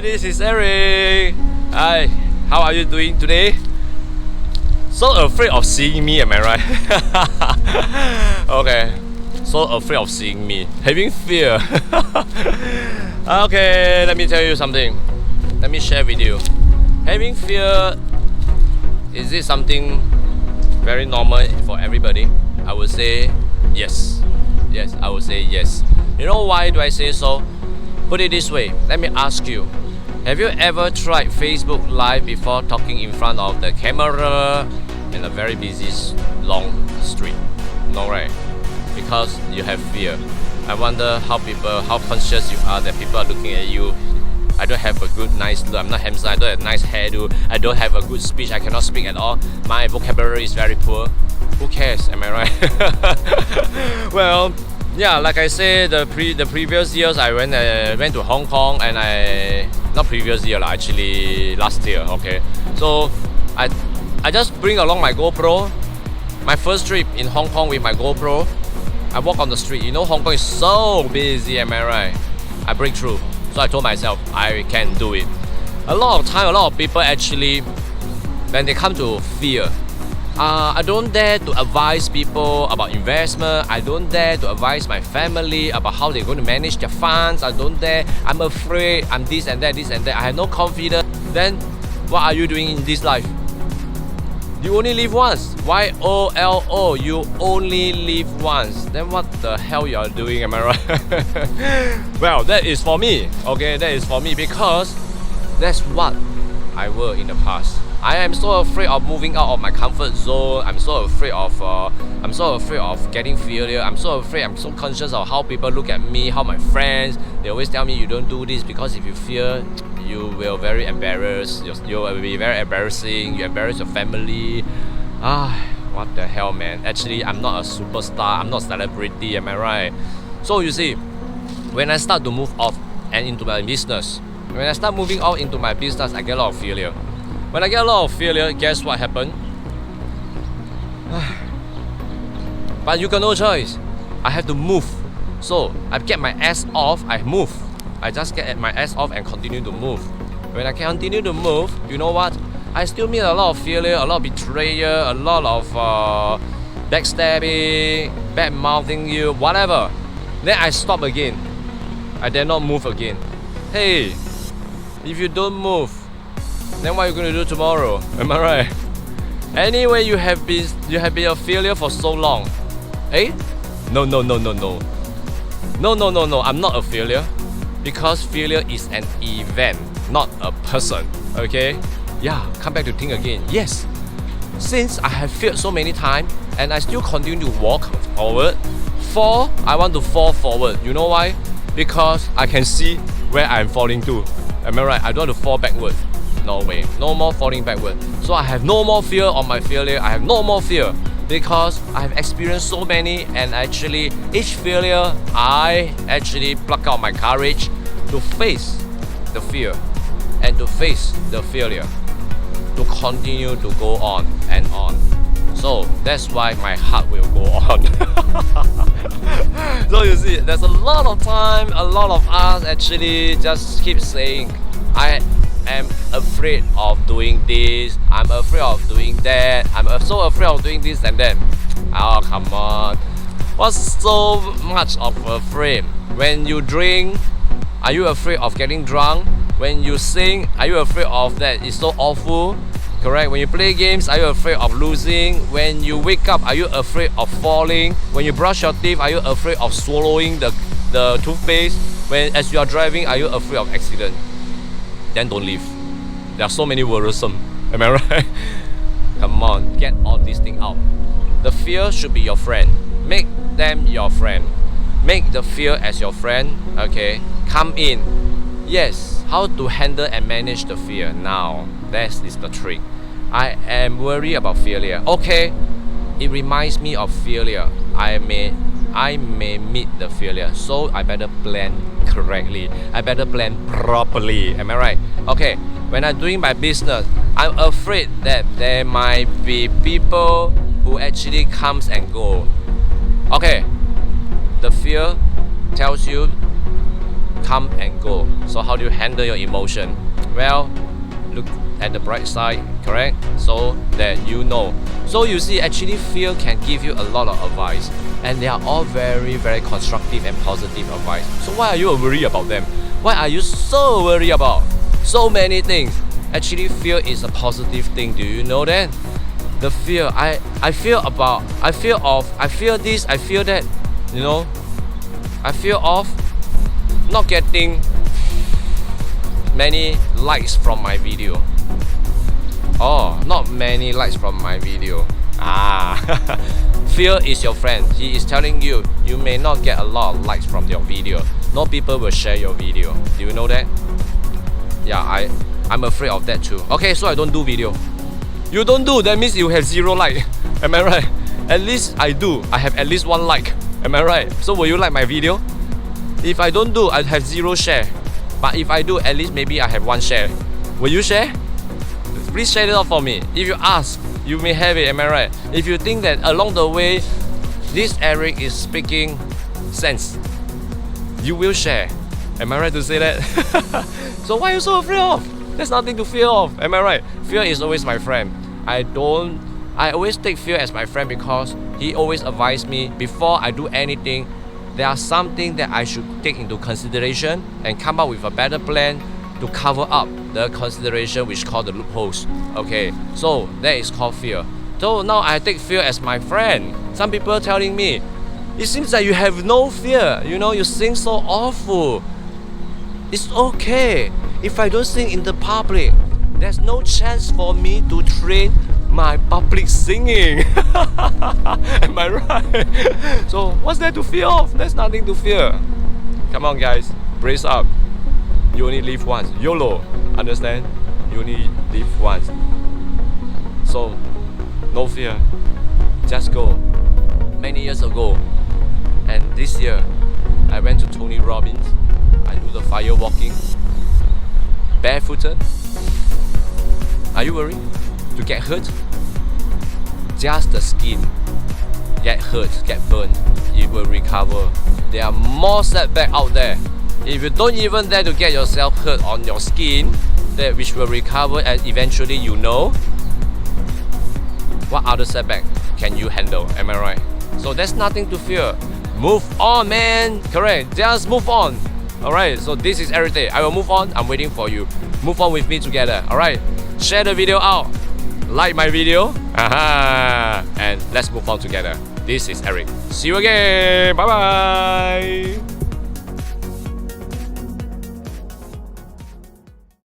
this is Eric. Hi, how are you doing today? So afraid of seeing me, am I right? Okay, so afraid of seeing me, having fear. Okay, let me tell you something. Let me share with you. Having fear, is it something very normal for everybody? I would say yes. Yes, I would say yes. You know why do I say so? Put it this way, let me ask you. Have you ever tried Facebook Live before talking in front of the camera in a very busy long street? No, right? Because you have fear. I wonder how conscious you are that people are looking at you. I don't have a good nice look, I'm not handsome, I don't have nice hairdo, I don't have a good speech, I cannot speak at all, my vocabulary is very poor. Who cares, am I right? Well, yeah, like I said, the previous years I went to Hong Kong, and not previous year actually last year. Okay, so I just bring along my GoPro. My first trip in Hong Kong with my GoPro, I walk on the street. You know, Hong Kong is so busy, am I right? I break through. So I told myself I can do it. A lot of time, a lot of people actually, when they come to fear, I don't dare to advise people about investment. I don't dare to advise my family about how they're going to manage their funds. I don't dare. I'm afraid. I'm this and that, this and that. I have no confidence. Then, what are you doing in this life? You only live once. YOLO. You only live once. Then what the hell you are doing? Am I right? Well, that is for me. Okay, that is for me because that's what I were in the past. I am so afraid of moving out of my comfort zone. I'm so afraid of getting failure. I'm so conscious of how people look at me, how my friends, they always tell me you don't do this because if you fear, you will very embarrassed. You will be very embarrassing. You embarrass your family. What the hell, man? Actually, I'm not a superstar. I'm not a celebrity. Am I right? So you see, when I start to move off and into my business, I get a lot of failure. When I get a lot of failure, guess what happened? But you got no choice. I have to move. So I get my ass off, I move. I just get my ass off and continue to move. When I continue to move, you know what? I still meet a lot of failure, a lot of betrayal, a lot of backstabbing, bad mouthing you, whatever. Then I stop again. I dare not move again. Hey, if you don't move, then what are you going to do tomorrow? Am I right? Anyway, you have been a failure for so long. Eh? No. I'm not a failure. Because failure is an event, not a person. Okay? Yeah, come back to think again. Yes. Since I have failed so many times and I still continue to walk forward, I want to fall forward. You know why? Because I can see where I'm falling to. Am I right? I don't want to fall backward. No way, no more falling backward. So I have no more fear of my failure. I have no more fear because I have experienced so many, and actually each failure I actually pluck out my courage to face the fear and to face the failure, to continue to go on and on. So that's why my heart will go on. So you see, there's a lot of time, a lot of us actually just keep saying, I am afraid of doing this, I'm afraid of doing that, I'm so afraid of doing this and that. Oh, come on. What's so much of afraid? When you drink, are you afraid of getting drunk? When you sing, are you afraid of that? It's so awful. Correct? When you play games, are you afraid of losing? When you wake up, are you afraid of falling? When you brush your teeth, are you afraid of swallowing the toothpaste? As you are driving, are you afraid of accident? Then don't leave. There are so many worrisome. Am I right? Come on, get all these things out. The fear should be your friend. Make them your friend. Make the fear as your friend. Okay, come in. Yes, how to handle and manage the fear now. That is the trick. I am worried about failure. Okay, it reminds me of failure. I may meet the failure, so I better plan correctly. I better plan properly. Am I right? Okay, when I'm doing my business, I'm afraid that there might be people who actually comes and go. Okay, the fear tells you come and go. So how do you handle your emotion? Well, look at the bright side, correct? So that you know. So you see, actually fear can give you a lot of advice, and they are all very, very constructive and positive advice. So why are you worried about them? Why are you so worried about so many things? Actually, fear is a positive thing. Do you know that? The fear, I fear this, I fear that, you know. I fear of not getting many likes from my video. Oh, not many likes from my video. Fear is your friend. He is telling you, you may not get a lot of likes from your video. No people will share your video. Do you know that? Yeah, I'm afraid of that too. Okay, so I don't do video. You don't do, that means you have 0 like. Am I right? At least I do. I have at least 1 like. Am I right? So will you like my video? If I don't do, I have 0 share. But if I do, at least maybe I have 1 share. Will you share? Please share it out for me. If you ask, you may have it. Am I right? If you think that along the way, this Eric is speaking sense, you will share. Am I right to say that? So why are you so afraid of? There's nothing to fear of. Am I right? Fear is always my friend. I always take fear as my friend because he always advised me before I do anything, there are something that I should take into consideration and come up with a better plan to cover up the consideration which called the loopholes. Okay, so that is called fear. So now I take fear as my friend. Some people telling me, it seems like you have no fear. You know, you sing so awful. It's okay. If I don't sing in the public, there's no chance for me to train my public singing. Am I right? So what's there to fear of? There's nothing to fear. Come on guys, brace up. You only live once. YOLO. Understand? You only live once. So no fear. Just go. Many years ago, and this year I went to Tony Robbins. I do the fire walking barefooted. Are you worried to get hurt? Just the skin get hurt, get burned. It will recover. There are more setbacks out there. If you don't even dare to get yourself hurt on your skin, that which will recover and eventually you know, what other setback can you handle? Am I right? So there's nothing to fear. Move on, man. Correct. Just move on. Alright, so this is everything. I will move on. I'm waiting for you. Move on with me together. Alright, share the video out. Like my video. And let's move on together. This is Eric. See you again. Bye bye.